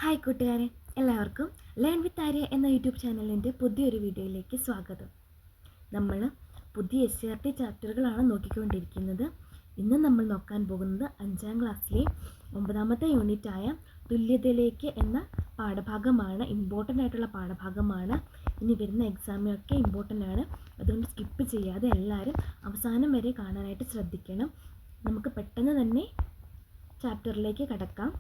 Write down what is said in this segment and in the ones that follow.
Hi കൂട്ടുകാരെ, എല്ലാവർക്കും learn with Arya എന്ന യൂട്യൂബ് ചാനലിൻ്റെ പുതിയൊരു വീഡിയോയിലേക്ക് സ്വാഗതം. നമ്മൾ പുതിയ SCERT ചാപ്റ്ററുകളാണ് നോക്കിക്കൊണ്ടിരിക്കുന്നത്. ഇന്ന് നമ്മൾ നോക്കാൻ പോകുന്നത് 5ാം ക്ലാസ്സിലെ 9ാമത്തെ യൂണിറ്റായ തുല്യതയിലേക്ക് എന്ന പാഠഭാഗമാണ്. ഇമ്പോർട്ടൻ്റ് ആയിട്ടുള്ള പാഠഭാഗമാണ്. ഇനി വരുന്ന എക്സാമിനൊക്കെ ഇമ്പോർട്ടൻ്റ് ആണ്. അതുകൊണ്ട് സ്കിപ്പ് ചെയ്യാതെ എല്ലാവരും അവസാനം വരെ കാണാനായിട്ട് ശ്രദ്ധിക്കണം. നമുക്ക് പെട്ടെന്ന് തന്നെ ചാപ്റ്ററിലേക്ക് കടക്കാം.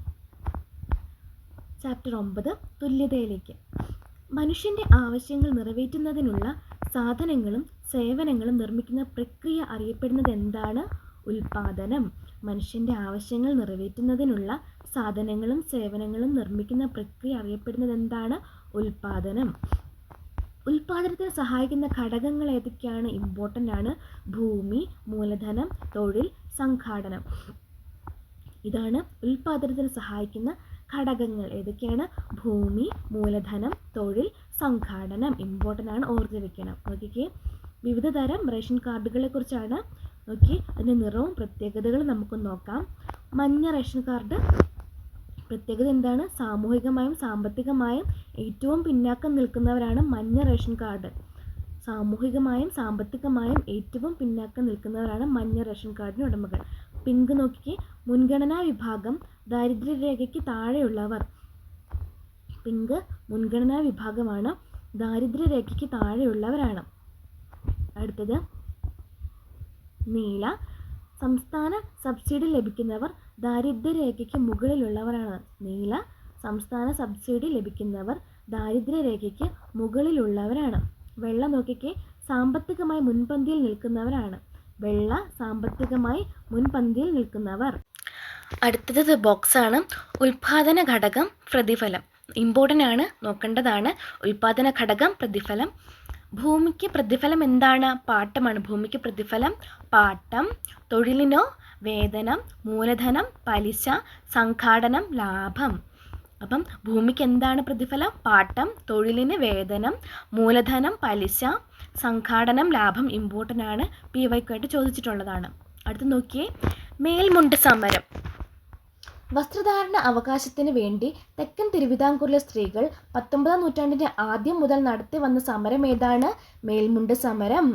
ചാപ്റ്റർ 9 തുല്യതയിലേക്ക്. മനുഷ്യൻ്റെ ആവശ്യങ്ങൾ നിറവേറ്റുന്നതിനുള്ള സാധനങ്ങളും സേവനങ്ങളും നിർമ്മിക്കുന്ന പ്രക്രിയ അറിയപ്പെടുന്നത് എന്താണ്? ഉൽപാദനം. മനുഷ്യൻ്റെ ആവശ്യങ്ങൾ നിറവേറ്റുന്നതിനുള്ള സാധനങ്ങളും സേവനങ്ങളും നിർമ്മിക്കുന്ന പ്രക്രിയ അറിയപ്പെടുന്നത് എന്താണ്? ഉൽപാദനം. ഉൽപാദനത്തിന് സഹായിക്കുന്ന ഘടകങ്ങൾ ഏതൊക്കെയാണ്? ഇമ്പോർട്ടൻ്റ് ആണ്. ഭൂമി, മൂലധനം, തൊഴിൽ, സംഘാടനം. ഇതാണ് ഉൽപാദനത്തിന് സഹായിക്കുന്ന ഘടകങ്ങൾ. ഏതൊക്കെയാണ്? ഭൂമി, മൂലധനം, തൊഴിൽ, സംഘാടനം. ഇമ്പോർട്ടൻ്റ് ആണ്, ഓർത്ത് വെക്കണം. നോക്കിക്കേ, വിവിധ തരം റേഷൻ കാർഡുകളെ കുറിച്ചാണ്. നോക്കി, അതിൻ്റെ നിറവും പ്രത്യേകതകളും നമുക്ക് നോക്കാം. മഞ്ഞ റേഷൻ കാർഡ് പ്രത്യേകത എന്താണ്? സാമൂഹികമായും സാമ്പത്തികമായും ഏറ്റവും പിന്നാക്കം നിൽക്കുന്നവരാണ് മഞ്ഞ റേഷൻ കാർഡ്. സാമൂഹികമായും സാമ്പത്തികമായും ഏറ്റവും പിന്നാക്കം നിൽക്കുന്നവരാണ് മഞ്ഞ റേഷൻ കാർഡിന് ഉടമകൾ. പിങ്ക് നോക്കിക്കേ, മുൻഗണനാ വിഭാഗം, ദാരിദ്ര്യരേഖയ്ക്ക് താഴെയുള്ളവർ. പിങ്ക് മുൻഗണനാ വിഭാഗമാണ്, ദാരിദ്ര്യരേഖയ്ക്ക് താഴെയുള്ളവരാണ്. അടുത്തത് നീല, സംസ്ഥാന സബ്സിഡി ലഭിക്കുന്നവർ ദാരിദ്ര്യരേഖയ്ക്ക് മുകളിലുള്ളവരാണ്. നീല, സംസ്ഥാന സബ്സിഡി ലഭിക്കുന്നവർ ദാരിദ്ര്യരേഖയ്ക്ക് മുകളിലുള്ളവരാണ്. വെള്ള നോക്കിക്കേ, സാമ്പത്തികമായി മുൻപന്തിയിൽ നിൽക്കുന്നവരാണ്. വെള്ള, സാമ്പത്തികമായി മുൻപന്തിയിൽ നിൽക്കുന്നവർ. അടുത്തത് ബോക്സാണ്. ഉൽപാദന ഘടകം, പ്രതിഫലം. ഇമ്പോർട്ടൻ്റ് ആണ്, നോക്കേണ്ടതാണ്. ഉൽപാദന ഘടകം, പ്രതിഫലം. ഭൂമിക്ക് പ്രതിഫലം എന്താണ്? പാട്ടമാണ്. ഭൂമിക്ക് പ്രതിഫലം പാട്ടം. തൊഴിലിനോ വേതനം, മൂലധനം പലിശ, സംഘാടനം ലാഭം. അപ്പം ഭൂമിക്ക് എന്താണ് പ്രതിഫലം? പാട്ടം. തൊഴിലിന് വേതനം, മൂലധനം പലിശ, സംഘാടനം ലാഭം. ഇമ്പോർട്ടൻ്റ് ആണ്, PYക്കായിട്ട് ചോദിച്ചിട്ടുള്ളതാണ്. അടുത്ത് നോക്കിയേ, മേൽമുണ്ട് സമരം. വസ്ത്രധാരണ അവകാശത്തിന് വേണ്ടി തെക്കൻ തിരുവിതാംകൂറിലെ സ്ത്രീകൾ 19ാം നൂറ്റാണ്ടിൻ്റെ ആദ്യം മുതൽ നടത്തി വന്ന സമരം ഏതാണ്? മേൽമുണ്ട് സമരം.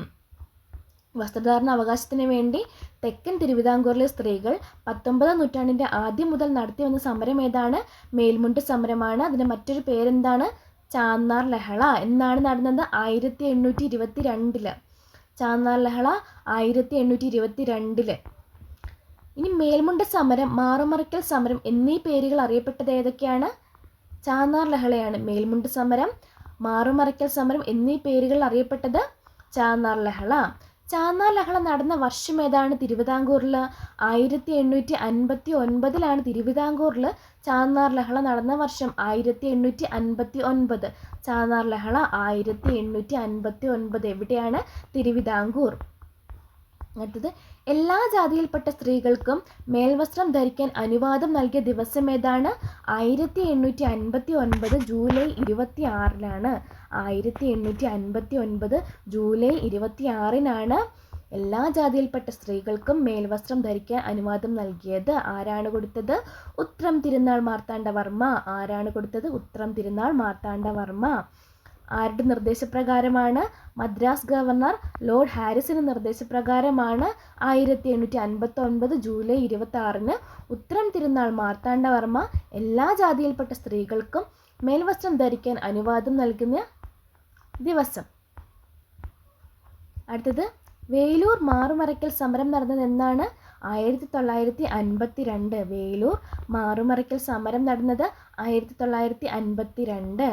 വസ്ത്രധാരണ അവകാശത്തിന് വേണ്ടി തെക്കൻ തിരുവിതാംകൂറിലെ സ്ത്രീകൾ 19ാം നൂറ്റാണ്ടിൻ്റെ ആദ്യം മുതൽ നടത്തി വന്ന സമരം ഏതാണ്? മേൽമുണ്ട് സമരമാണ്. അതിൻ്റെ മറ്റൊരു പേരെന്താണ്? ചാന്നാർ ലഹള. എന്നാണ് നടന്നത്? 1822. ചാന്നാർ ലഹള 1822. ഇനി മേൽമുണ്ട് സമരം, മാറുമറയ്ക്കൽ സമരം എന്നീ പേരുകൾ അറിയപ്പെട്ടത് ഏതൊക്കെയാണ്? ചാന്നാർ ലഹളയാണ്. മേൽമുണ്ട് സമരം, മാറുമറയ്ക്കൽ സമരം എന്നീ പേരുകൾ അറിയപ്പെട്ടത് ചാന്നാർ ലഹള. ചാന്നാർ ലഹള നടന്ന വർഷം ഏതാണ്? തിരുവിതാംകൂറിൽ 1859 തിരുവിതാംകൂറിൽ ചാന്നാർ ലഹള നടന്ന വർഷം 1859. ചാന്നാർ ലഹള 1859. എവിടെയാണ്? തിരുവിതാംകൂർ. അടുത്തത്, എല്ലാ ജാതിയിൽപ്പെട്ട സ്ത്രീകൾക്കും മേൽവസ്ത്രം ധരിക്കാൻ അനുവാദം നൽകിയ ദിവസം ഏതാണ്? 1859 ജൂലൈ 26. 1859 ജൂലൈ 26 എല്ലാ ജാതിയിൽപ്പെട്ട സ്ത്രീകൾക്കും മേൽവസ്ത്രം ധരിക്കാൻ അനുവാദം നൽകിയത്. ആരാണ് കൊടുത്തത്? ഉത്രം തിരുനാൾ മാർത്താണ്ഡവർമ്മ. ആരാണ് കൊടുത്തത്? ഉത്രം തിരുനാൾ മാർത്താണ്ഡവർമ്മ. ആരുടെ നിർദ്ദേശപ്രകാരമാണ്? മദ്രാസ് ഗവർണർ ലോർഡ് ഹാരിസിൻ്റെ നിർദ്ദേശപ്രകാരമാണ് 1859 ജൂലൈ 26 ഉത്രം തിരുനാൾ മാർത്താണ്ഡവർമ്മ എല്ലാ ജാതിയിൽപ്പെട്ട സ്ത്രീകൾക്കും മേൽവസ്ത്രം ധരിക്കാൻ അനുവാദം നൽകുന്ന ദിവസം. അടുത്തത്, വേലൂർ മാറുമറയ്ക്കൽ സമരം നടന്നത് എന്നാണ്? 1952. വേലൂർ മാറുമറയ്ക്കൽ സമരം നടന്നത് 1952.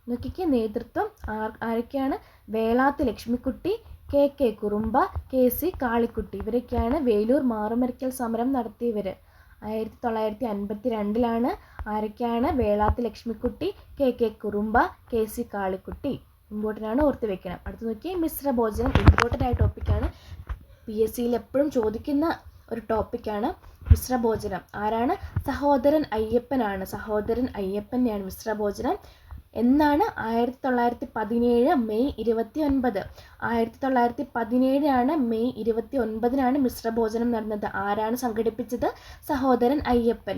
നോക്കിക്ക്, നേതൃത്വം ആരൊക്കെയാണ്? വേളാത്ത് ലക്ഷ്മിക്കുട്ടി, KK കുറുമ്പ, KC കാളിക്കുട്ടി. ഇവരൊക്കെയാണ് വേലൂർ മാറുമറയ്ക്കൽ സമരം നടത്തിയവർ. 1952 ആരൊക്കെയാണ്? വേളാത്ത് Lakshmikutty, KK Kurumba, KC Kalikutty. Important ആണ്, ഓർത്ത് വെക്കണം. അടുത്ത് നോക്കി, മിശ്രഭോജനം. ഇമ്പോർട്ടൻ്റ് ആയ ടോപ്പിക്കാണ്. PSCയിൽ എപ്പോഴും ചോദിക്കുന്ന ഒരു ടോപ്പിക്കാണ് മിശ്രഭോജനം. ആരാണ്? സഹോദരൻ അയ്യപ്പനാണ്. സഹോദരൻ അയ്യപ്പനെയാണ് മിശ്രഭോജനം. എന്നാണ്? 1917 മെയ് 29. 1917 മെയ് 29 മിശ്രഭോജനം നടന്നത്. ആരാണ് സംഘടിപ്പിച്ചത്? സഹോദരൻ അയ്യപ്പൻ.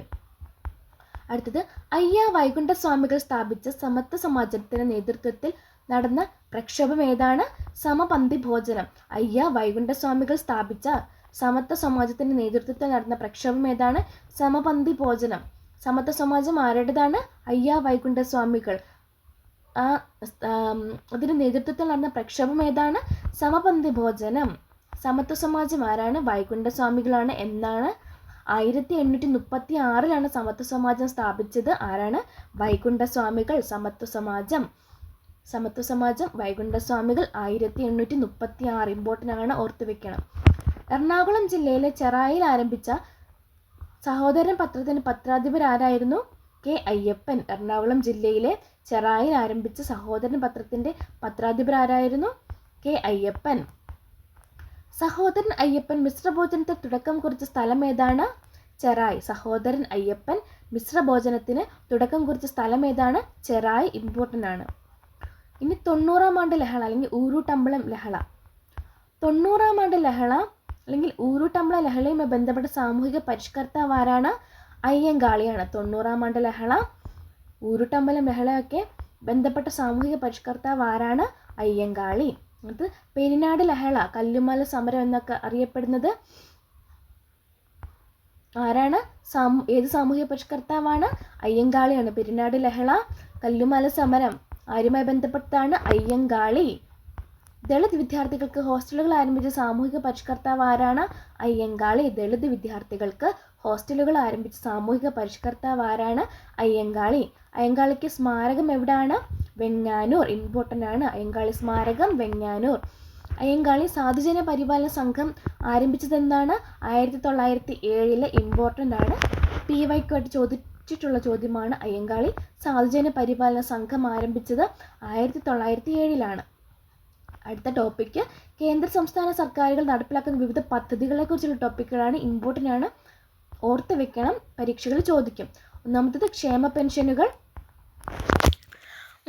അടുത്തത് അയ്യ വൈകുണ്ഠസ്വാമികൾ സ്ഥാപിച്ച സമത്വ സമാജത്തിന്റെ നേതൃത്വത്തിൽ നടന്ന പ്രക്ഷോഭം ഏതാണ്? സമപന്തി ഭോജനം. അയ്യ വൈകുണ്ഠസ്വാമികൾ സ്ഥാപിച്ച സമത്വ സമാജത്തിന്റെ നേതൃത്വത്തിൽ നടന്ന പ്രക്ഷോഭം ഏതാണ്? സമപന്തി ഭോജനം. സമത്വ സമാജം ആരുടേതാണ്? അയ്യ വൈകുണ്ഠസ്വാമികൾ. അതിന്റെ നേതൃത്വത്തിൽ നടന്ന പ്രക്ഷോഭം ഏതാണ്? സമപന്തി ഭോജനം. സമത്വ സമാജം ആരാണ്? വൈകുണ്ഠസ്വാമികളാണ്. എന്നാണ് 1836 സമത്വ സമാജം സ്ഥാപിച്ചത്. ആരാണ്? വൈകുണ്ഠസ്വാമികൾ. സമത്വ സമാജം വൈകുണ്ഠസ്വാമികൾ 1836. ഇമ്പോർട്ടൻ്റ് ആണ്, ഓർത്തു വെക്കണം. എറണാകുളം ജില്ലയിലെ ചെറായിൽ ആരംഭിച്ച സഹോദരൻ പത്രത്തിന് പത്രാധിപരാരായിരുന്നു? കെ അയ്യപ്പൻ. എറണാകുളം ജില്ലയിലെ ചെറായിൽ ആരംഭിച്ച സഹോദരൻ പത്രത്തിന്റെ പത്രാധിപരാരായിരുന്നു? കെ അയ്യപ്പൻ. സഹോദരൻ അയ്യപ്പൻ മിശ്രഭോജനത്തിന് തുടക്കം കുറിച്ച സ്ഥലം ഏതാണ്? ചെറായി. സഹോദരൻ അയ്യപ്പൻ മിശ്രഭോജനത്തിന് തുടക്കം കുറിച്ച സ്ഥലം ഏതാണ്? ചെറായി. ഇമ്പോർട്ടൻ്റ് ആണ്. ഇനി 90-ാം ആണ്ട് ലഹള അല്ലെങ്കിൽ ഊരൂട്ടമ്പലം ലഹള. 90-ാം ആണ്ട് ലഹള അല്ലെങ്കിൽ ഊരൂട്ടമ്പലം ലഹളയുമായി ബന്ധപ്പെട്ട സാമൂഹിക പരിഷ്കർത്താവ് ആരാണ്? അയ്യങ്കാളിയാണ്. 90-ാം ആണ്ട് ലഹള, ഊരൂട്ടമ്പലം ലഹളയൊക്കെ ബന്ധപ്പെട്ട സാമൂഹിക പരിഷ്കർത്താവ് ആരാണ്? അയ്യങ്കാളി. അത് പെരിനാട് ലഹള, കല്ലുമല സമരം എന്നൊക്കെ അറിയപ്പെടുന്നത് ആരാണ്? ഏത് സാമൂഹിക പരിഷ്കർത്താവാണ്? അയ്യങ്കാളിയാണ്. പെരിനാട് ലഹള, കല്ലുമല സമരം ആരുമായി ബന്ധപ്പെട്ടാണ്? അയ്യങ്കാളി. ദളിത് വിദ്യാർത്ഥികൾക്ക് ഹോസ്റ്റലുകൾ ആരംഭിച്ച സാമൂഹിക പരിഷ്കർത്താവ് ആരാണ്? അയ്യങ്കാളി. ദളിത് വിദ്യാർത്ഥികൾക്ക് ഹോസ്റ്റലുകൾ ആരംഭിച്ച സാമൂഹിക പരിഷ്കർത്താവ് ആരാണ്? അയ്യങ്കാളി. അയ്യങ്കാളിക്ക് സ്മാരകം എവിടെയാണ്? വെങ്ങാനൂർ. ഇമ്പോർട്ടൻ്റ് ആണ്. അയ്യങ്കാളി സ്മാരകം വെങ്ങാനൂർ. അയ്യങ്കാളി സാധുജന പരിപാലന സംഘം ആരംഭിച്ചതെന്നാണ്? 1907. ഇമ്പോർട്ടൻ്റ് ആണ്. PYക്കുമായിട്ട് ചോദിച്ചിട്ടുള്ള ചോദ്യമാണ്. അയ്യങ്കാളി സാധുജന പരിപാലന സംഘം ആരംഭിച്ചത് 1907. അടുത്ത ടോപ്പിക്ക് കേന്ദ്ര സംസ്ഥാന സർക്കാരുകൾ നടപ്പിലാക്കുന്ന വിവിധ പദ്ധതികളെക്കുറിച്ചുള്ള ടോപ്പിക്കുകളാണ്. ഇമ്പോർട്ടൻ്റ് ആണ്, ഓർത്ത് വെക്കണം, പരീക്ഷകൾ ചോദിക്കും. ഒന്നാമത്തേത് ക്ഷേമ പെൻഷനുകൾ.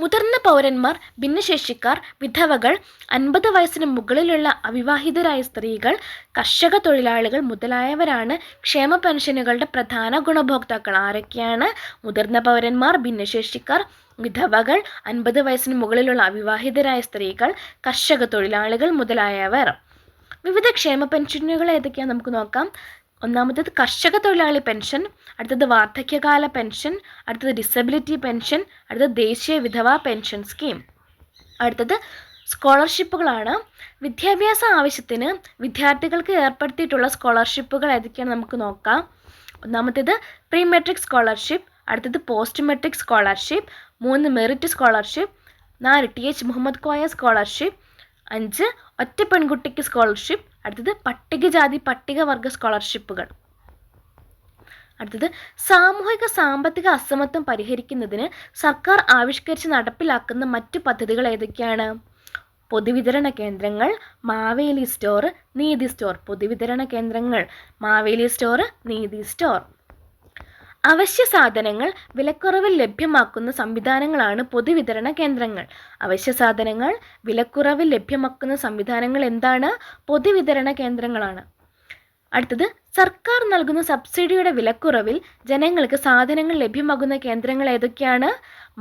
മുതിർന്ന പൗരന്മാർ, ഭിന്നശേഷിക്കാർ, വിധവകൾ, 50 വയസ്സിന് മുകളിലുള്ള അവിവാഹിതരായ സ്ത്രീകൾ, കർഷക തൊഴിലാളികൾ മുതലായവരാണ് ക്ഷേമ പെൻഷനുകളുടെ പ്രധാന ഗുണഭോക്താക്കൾ. ആരൊക്കെയാണ്? മുതിർന്ന പൗരന്മാർ, ഭിന്നശേഷിക്കാർ, വിധവകൾ, 50 വയസ്സിന് മുകളിലുള്ള അവിവാഹിതരായ സ്ത്രീകൾ, കർഷക തൊഴിലാളികൾ മുതലായവർ. വിവിധ ക്ഷേമ പെൻഷനുകൾ ഏതൊക്കെയാണ് നമുക്ക് നോക്കാം. ഒന്നാമത്തേത് കർഷക തൊഴിലാളി പെൻഷൻ, അടുത്തത് വാർദ്ധക്യകാല പെൻഷൻ, അടുത്തത് ഡിസബിലിറ്റി പെൻഷൻ, അടുത്തത് ദേശീയ വിധവാ പെൻഷൻ സ്കീം. അടുത്തത് സ്കോളർഷിപ്പുകളാണ്. വിദ്യാഭ്യാസ ആവശ്യത്തിന് വിദ്യാർത്ഥികൾക്ക് ഏർപ്പെടുത്തിയിട്ടുള്ള സ്കോളർഷിപ്പുകൾ ഏതൊക്കെയാണ് നമുക്ക് നോക്കാം. ഒന്നാമത്തേത് പ്രീ മെട്രിക് സ്കോളർഷിപ്പ്, അടുത്തത് post matric scholarship, 3 merit scholarship, 4 TH Muhammad Koya scholarship, 5 ഒറ്റ പെൺകുട്ടിക്ക് സ്കോളർഷിപ്പ്, അടുത്തത് പട്ടികജാതി പട്ടികവർഗ സ്കോളർഷിപ്പുകൾ. അടുത്തത് സാമൂഹിക സാമ്പത്തിക അസമത്വം പരിഹരിക്കുന്നതിന് സർക്കാർ ആവിഷ്കരിച്ച് നടപ്പിലാക്കുന്ന മറ്റു പദ്ധതികൾ ഏതൊക്കെയാണ്? പൊതുവിതരണ കേന്ദ്രങ്ങൾ, മാവേലി സ്റ്റോർ, നീതി സ്റ്റോർ. പൊതുവിതരണ കേന്ദ്രങ്ങൾ, മാവേലി സ്റ്റോർ, നീതി സ്റ്റോർ. അവശ്യ സാധനങ്ങൾ വിലക്കുറവിൽ ലഭ്യമാക്കുന്ന സംവിധാനങ്ങളാണ് പൊതുവിതരണ കേന്ദ്രങ്ങൾ. അവശ്യ സാധനങ്ങൾ വിലക്കുറവിൽ ലഭ്യമാക്കുന്ന സംവിധാനങ്ങൾ എന്താണ്? പൊതുവിതരണ കേന്ദ്രങ്ങളാണ്. അടുത്തത് സർക്കാർ നൽകുന്ന സബ്സിഡിയുടെ വിലക്കുറവിൽ ജനങ്ങൾക്ക് സാധനങ്ങൾ ലഭ്യമാകുന്ന കേന്ദ്രങ്ങൾ ഏതൊക്കെയാണ്?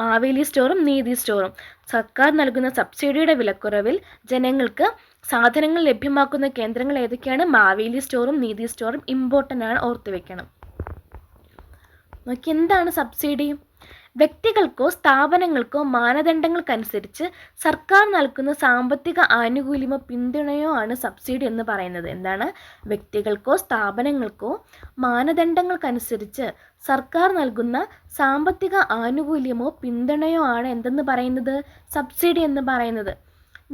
മാവേലി സ്റ്റോറും നീതി സ്റ്റോറും. സർക്കാർ നൽകുന്ന സബ്സിഡിയുടെ വിലക്കുറവിൽ ജനങ്ങൾക്ക് സാധനങ്ങൾ ലഭ്യമാക്കുന്ന കേന്ദ്രങ്ങൾ ഏതൊക്കെയാണ്? മാവേലി സ്റ്റോറും നീതി സ്റ്റോറും. ഇമ്പോർട്ടൻ്റ് ആണ്, ഓർത്തു വെക്കണം. നോക്കി, എന്താണ് സബ്സിഡി? വ്യക്തികൾക്കോ സ്ഥാപനങ്ങൾക്കോ മാനദണ്ഡങ്ങൾക്കനുസരിച്ച് സർക്കാർ നൽകുന്ന സാമ്പത്തിക ആനുകൂല്യമോ പിന്തുണയോ ആണ് സബ്സിഡി എന്ന് പറയുന്നത്. എന്താണ്? വ്യക്തികൾക്കോ സ്ഥാപനങ്ങൾക്കോ മാനദണ്ഡങ്ങൾക്കനുസരിച്ച് സർക്കാർ നൽകുന്ന സാമ്പത്തിക ആനുകൂല്യമോ പിന്തുണയോ ആണ് എന്തെന്ന് പറയുന്നത്? സബ്സിഡി എന്ന് പറയുന്നത്.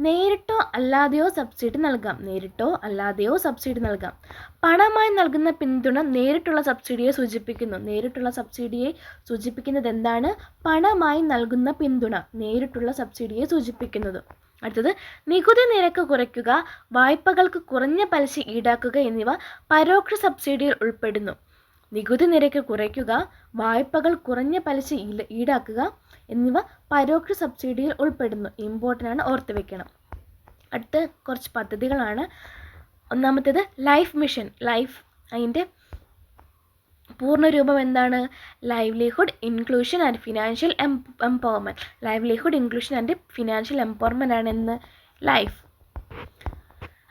നേരിട്ടോ അല്ലാതെയോ സബ്സിഡി നൽകാം. നേരിട്ടോ അല്ലാതെയോ സബ്സിഡി നൽകാം. പണമായി നൽകുന്ന പിന്തുണ നേരിട്ടുള്ള സബ്സിഡിയെ സൂചിപ്പിക്കുന്നു. നേരിട്ടുള്ള സബ്സിഡിയെ സൂചിപ്പിക്കുന്നത് എന്താണ്? പണമായി നൽകുന്ന പിന്തുണ നേരിട്ടുള്ള സബ്സിഡിയെ സൂചിപ്പിക്കുന്നത്. അടുത്തത് നികുതി നിരക്ക് കുറയ്ക്കുക, വായ്പകൾക്ക് കുറഞ്ഞ പലിശ ഈടാക്കുക എന്നിവ പരോക്ഷ സബ്സിഡിയിൽ ഉൾപ്പെടുന്നു. നികുതി നിരക്ക് കുറയ്ക്കുക, വായ്പകൾ കുറഞ്ഞ പലിശ ഈടാക്കുക എന്നിവ പരോക്ഷ സബ്സിഡിയിൽ ഉൾപ്പെടുന്നു. ഇമ്പോർട്ടൻ്റ് ആണ്, ഓർത്ത് വെക്കണം. അടുത്ത കുറച്ച് പദ്ധതികളാണ്. ഒന്നാമത്തേത് ലൈഫ് മിഷൻ. അതിൻ്റെ പൂർണ്ണരൂപം എന്താണ്? Livelihood inclusion and financial empowerment. Livelihood inclusion and financial empowerment ആണ് എന്ന് ലൈഫ്.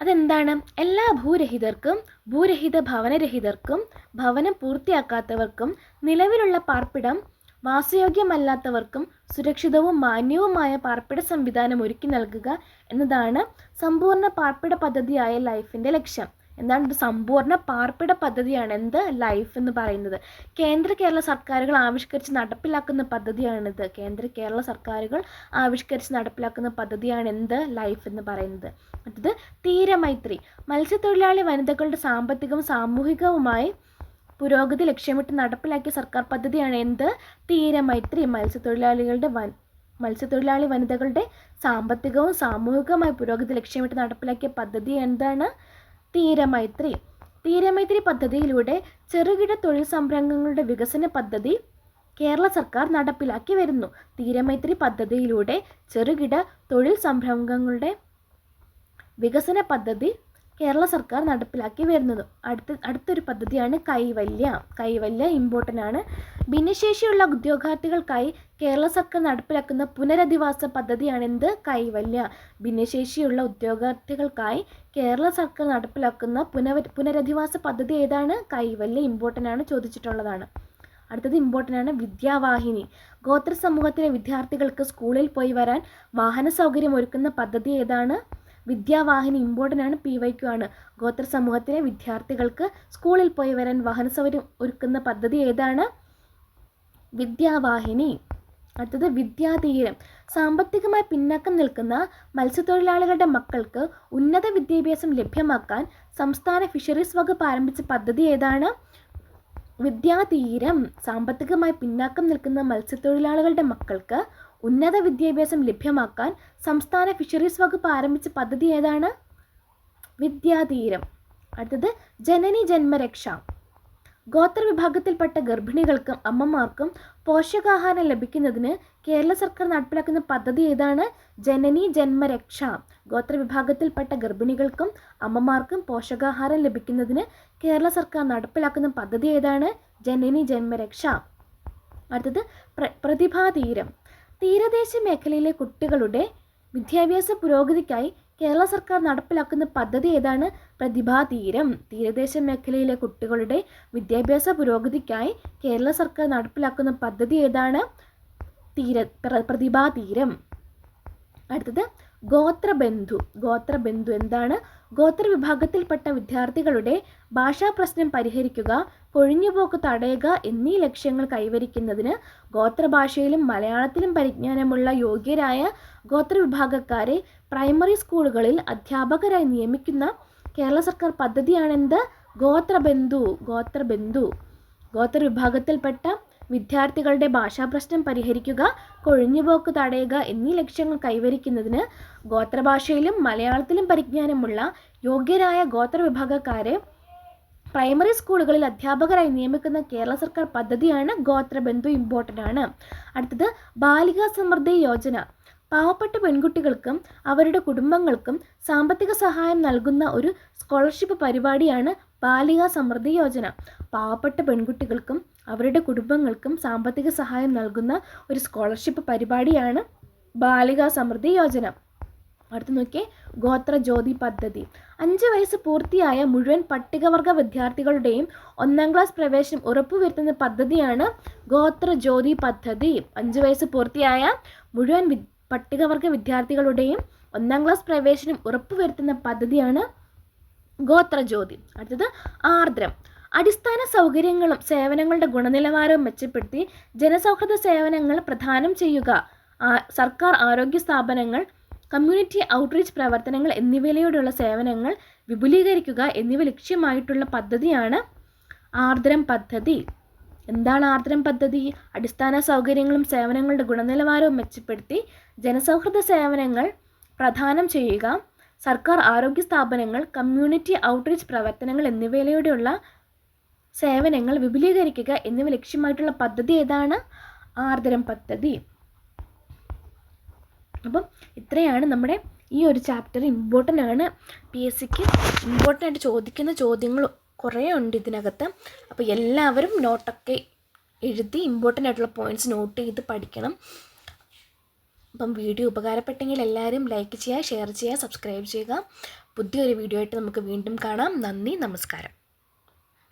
അതെന്താണ്? എല്ലാ ഭൂരഹിതർക്കും, ഭൂരഹിത ഭവനരഹിതർക്കും, ഭവനം പൂർത്തിയാക്കാത്തവർക്കും, നിലവിലുള്ള പാർപ്പിടം വാസയോഗ്യമല്ലാത്തവർക്കും സുരക്ഷിതവും മാന്യവുമായ പാർപ്പിട സംവിധാനം ഒരുക്കി നൽകുക എന്നതാണ് സമ്പൂർണ്ണ പാർപ്പിട പദ്ധതിയായ ലൈഫിൻ്റെ ലക്ഷ്യം. എന്താണ്? ഇത് സമ്പൂർണ്ണ പാർപ്പിട പദ്ധതിയാണ് എന്ത്? ലൈഫ് എന്ന് പറയുന്നത്. കേന്ദ്ര കേരള സർക്കാരുകൾ ആവിഷ്കരിച്ച് നടപ്പിലാക്കുന്ന പദ്ധതിയാണിത്. കേന്ദ്ര കേരള സർക്കാരുകൾ ആവിഷ്കരിച്ച് നടപ്പിലാക്കുന്ന പദ്ധതിയാണ് എന്ത്? ലൈഫ് എന്ന് പറയുന്നത്. അടുത്തത് തീരമൈത്രി. മത്സ്യത്തൊഴിലാളി വനിതകളുടെ സാമ്പത്തികവും സാമൂഹികവുമായി പുരോഗതി ലക്ഷ്യമിട്ട് നടപ്പിലാക്കിയ സർക്കാർ പദ്ധതിയാണ് എന്ത്? തീരമൈത്രി. മത്സ്യത്തൊഴിലാളി വനിതകളുടെ സാമ്പത്തികവും സാമൂഹികവുമായ പുരോഗതി ലക്ഷ്യമിട്ട് നടപ്പിലാക്കിയ പദ്ധതി എന്താണ്? തീരമൈത്രി. തീരമൈത്രി പദ്ധതിയിലൂടെ ചെറുകിട തൊഴിൽ സംരംഭങ്ങളുടെ വികസന പദ്ധതി കേരള സർക്കാർ നടപ്പിലാക്കി വരുന്നു. തീരമൈത്രി പദ്ധതിയിലൂടെ ചെറുകിട തൊഴിൽ സംരംഭങ്ങളുടെ വികസന പദ്ധതി കേരള സർക്കാർ നടപ്പിലാക്കി വരുന്നത്. അടുത്തൊരു പദ്ധതിയാണ് കൈവല്യ. കൈവല്യ ഇമ്പോർട്ടൻ്റ് ആണ്. ഭിന്നശേഷിയുള്ള ഉദ്യോഗാർത്ഥികൾക്കായി കേരള സർക്കാർ നടപ്പിലാക്കുന്ന പുനരധിവാസ പദ്ധതിയാണ് എന്ത്? കൈവല്യ. ഭിന്നശേഷിയുള്ള ഉദ്യോഗാർത്ഥികൾക്കായി കേരള സർക്കാർ നടപ്പിലാക്കുന്ന പുനരധിവാസ പദ്ധതി ഏതാണ്? കൈവല്യ. ഇമ്പോർട്ടൻ്റ് ആണ്, ചോദിച്ചിട്ടുള്ളതാണ്. അടുത്തത് ഇമ്പോർട്ടൻ്റ് ആണ് വിദ്യാവാഹിനി. ഗോത്ര സമൂഹത്തിലെ വിദ്യാർത്ഥികൾക്ക് സ്കൂളിൽ പോയി വരാൻ വാഹന സൗകര്യം ഒരുക്കുന്ന പദ്ധതി ഏതാണ്? വിദ്യാവാഹിനി. ഇമ്പോർട്ടൻ്റ് ആണ്, PYQ ആണ്. ഗോത്ര സമൂഹത്തിലെ വിദ്യാർത്ഥികൾക്ക് സ്കൂളിൽ പോയി വരാൻ വാഹന സൗകര്യം ഒരുക്കുന്ന പദ്ധതി ഏതാണ്? വിദ്യാവാഹിനി. അടുത്തത് വിദ്യാതീരം. സാമ്പത്തികമായി പിന്നാക്കം നിൽക്കുന്ന മത്സ്യത്തൊഴിലാളികളുടെ മക്കൾക്ക് ഉന്നത വിദ്യാഭ്യാസം ലഭ്യമാക്കാൻ സംസ്ഥാന ഫിഷറീസ് വകുപ്പ് ആരംഭിച്ച പദ്ധതി ഏതാണ്? വിദ്യാതീരം. സാമ്പത്തികമായി പിന്നാക്കം നിൽക്കുന്ന മത്സ്യത്തൊഴിലാളികളുടെ മക്കൾക്ക് ഉന്നത വിദ്യാഭ്യാസം ലഭ്യമാക്കാൻ സംസ്ഥാന ഫിഷറീസ് വകുപ്പ് ആരംഭിച്ച പദ്ധതി ഏതാണ്? വിദ്യാതീരം. അടുത്തത് ജനനി ജന്മരക്ഷ. ഗോത്രവിഭാഗത്തിൽപ്പെട്ട ഗർഭിണികൾക്കും അമ്മമാർക്കും പോഷകാഹാരം ലഭിക്കുന്നതിന് കേരള സർക്കാർ നടപ്പിലാക്കുന്ന പദ്ധതി ഏതാണ്? ജനനി ജന്മരക്ഷ. ഗോത്രവിഭാഗത്തിൽപ്പെട്ട ഗർഭിണികൾക്കും അമ്മമാർക്കും പോഷകാഹാരം ലഭിക്കുന്നതിന് കേരള സർക്കാർ നടപ്പിലാക്കുന്ന പദ്ധതി ഏതാണ്? ജനനി ജന്മരക്ഷ. അടുത്തത് പ്രതിഭാതീരം. തീരദേശ മേഖലയിലെ കുട്ടികളുടെ വിദ്യാഭ്യാസ പുരോഗതിക്കായി കേരള സർക്കാർ നടപ്പിലാക്കുന്ന പദ്ധതി ഏതാണ്? പ്രതിഭാതീരം. തീരദേശ മേഖലയിലെ കുട്ടികളുടെ വിദ്യാഭ്യാസ പുരോഗതിക്കായി കേരള സർക്കാർ നടപ്പിലാക്കുന്ന പദ്ധതി ഏതാണ്? പ്രതിഭാതീരം. അടുത്തത് ഗോത്രബന്ധു. ഗോത്രബന്ധു എന്താണ്? ഗോത്രവിഭാഗത്തിൽപ്പെട്ട വിദ്യാർത്ഥികളുടെ ഭാഷാ പ്രശ്നം പരിഹരിക്കുക, കൊഴിഞ്ഞുപോക്ക് തടയുക എന്നീ ലക്ഷ്യങ്ങൾ കൈവരിക്കുന്നതിന് ഗോത്രഭാഷയിലും മലയാളത്തിലും പരിജ്ഞാനമുള്ള യോഗ്യരായ ഗോത്രവിഭാഗക്കാരെ പ്രൈമറി സ്കൂളുകളിൽ അധ്യാപകരായി നിയമിക്കുന്ന കേരള സർക്കാർ പദ്ധതിയാണെന്ത്? ഗോത്രബന്ധു. ഗോത്രബന്ധു. ഗോത്രവിഭാഗത്തിൽപ്പെട്ട വിദ്യാർത്ഥികളുടെ ഭാഷാപ്രശ്നം പരിഹരിക്കുക, കൊഴിഞ്ഞുപോക്ക് തടയുക എന്നീ ലക്ഷ്യങ്ങൾ കൈവരിക്കുന്നതിന് ഗോത്രഭാഷയിലും മലയാളത്തിലും പരിജ്ഞാനമുള്ള യോഗ്യരായ ഗോത്രവിഭാഗക്കാരെ പ്രൈമറി സ്കൂളുകളിൽ അധ്യാപകരായി നിയമിക്കുന്ന കേരള സർക്കാർ പദ്ധതിയാണ് ഗോത്രബന്ധു. ഇമ്പോർട്ടൻ്റ് ആണ്. അടുത്തത് ബാലികാ സമൃദ്ധി യോജന. പാവപ്പെട്ട പെൺകുട്ടികൾക്കും അവരുടെ കുടുംബങ്ങൾക്കും സാമ്പത്തിക സഹായം നൽകുന്ന ഒരു സ്കോളർഷിപ്പ് പരിപാടിയാണ് ബാലികാ സമൃദ്ധി യോജന. പാവപ്പെട്ട പെൺകുട്ടികൾക്കും അവരുടെ കുടുംബങ്ങൾക്കും സാമ്പത്തിക സഹായം നൽകുന്ന ഒരു സ്കോളർഷിപ്പ് പരിപാടിയാണ് ബാലികാ സമൃദ്ധി യോജന. അടുത്ത് നോക്കിയേ, ഗോത്രജ്യോതി പദ്ധതി. 5 വയസ്സ് പൂർത്തിയായ മുഴുവൻ പട്ടികവർഗ വിദ്യാർത്ഥികളുടെയും 1-ാം ക്ലാസ് പ്രവേശനം ഉറപ്പുവരുത്തുന്ന പദ്ധതിയാണ് ഗോത്രജ്യോതി പദ്ധതി. 5 വയസ്സ് പൂർത്തിയായ മുഴുവൻ പട്ടികവർഗ വിദ്യാർത്ഥികളുടെയും 1-ാം ക്ലാസ് പ്രവേശനം ഉറപ്പുവരുത്തുന്ന പദ്ധതിയാണ് ഗോത്രജ്യോതി. അടുത്തത് ആർദ്രം. അടിസ്ഥാന സൗകര്യങ്ങളും സേവനങ്ങളുടെ ഗുണനിലവാരവും മെച്ചപ്പെടുത്തി ജനസൗഹൃദ സേവനങ്ങൾ പ്രദാനം ചെയ്യുക, സർക്കാർ ആരോഗ്യ സ്ഥാപനങ്ങൾ, കമ്മ്യൂണിറ്റി ഔട്ട്റീച്ച് പ്രവർത്തനങ്ങൾ എന്നിവയിലൂടെയുള്ള സേവനങ്ങൾ വിപുലീകരിക്കുക എന്നിവ ലക്ഷ്യമായിട്ടുള്ള പദ്ധതിയാണ് ആർദ്രം പദ്ധതി. എന്താണ് ആർദ്രം പദ്ധതി? അടിസ്ഥാന സൗകര്യങ്ങളും സേവനങ്ങളുടെ ഗുണനിലവാരവും മെച്ചപ്പെടുത്തി ജനസൗഹൃദ സേവനങ്ങൾ പ്രദാനം ചെയ്യുക, സർക്കാർ ആരോഗ്യ സ്ഥാപനങ്ങൾ, കമ്മ്യൂണിറ്റി ഔട്ട്റീച്ച് പ്രവർത്തനങ്ങൾ എന്നിവയിലൂടെയുള്ള സേവനങ്ങൾ വിപുലീകരിക്കുക എന്നിവ ലക്ഷ്യമായിട്ടുള്ള പദ്ധതി ഏതാണ്? ആർദ്രം പദ്ധതി. അപ്പം ഇത്രയാണ് നമ്മുടെ ഈ ഒരു ചാപ്റ്റർ. ഇമ്പോർട്ടൻ്റ് ആണ്, PSCക്ക് ഇമ്പോർട്ടൻ്റ് ആയിട്ട് ചോദിക്കുന്ന ചോദ്യങ്ങൾ കുറേ ഉണ്ട് ഇതിനകത്ത്. അപ്പോൾ എല്ലാവരും നോട്ടൊക്കെ എഴുതി ഇമ്പോർട്ടൻ്റ് ആയിട്ടുള്ള പോയിൻറ്റ്സ് നോട്ട് ചെയ്ത് പഠിക്കണം. അപ്പം വീഡിയോ ഉപകാരപ്പെട്ടെങ്കിൽ എല്ലാവരും ലൈക്ക് ചെയ്യുക, ഷെയർ ചെയ്യുക, സബ്സ്ക്രൈബ് ചെയ്യുക. പുതിയൊരു വീഡിയോ ആയിട്ട് നമുക്ക് വീണ്ടും കാണാം. നന്ദി, നമസ്കാരം.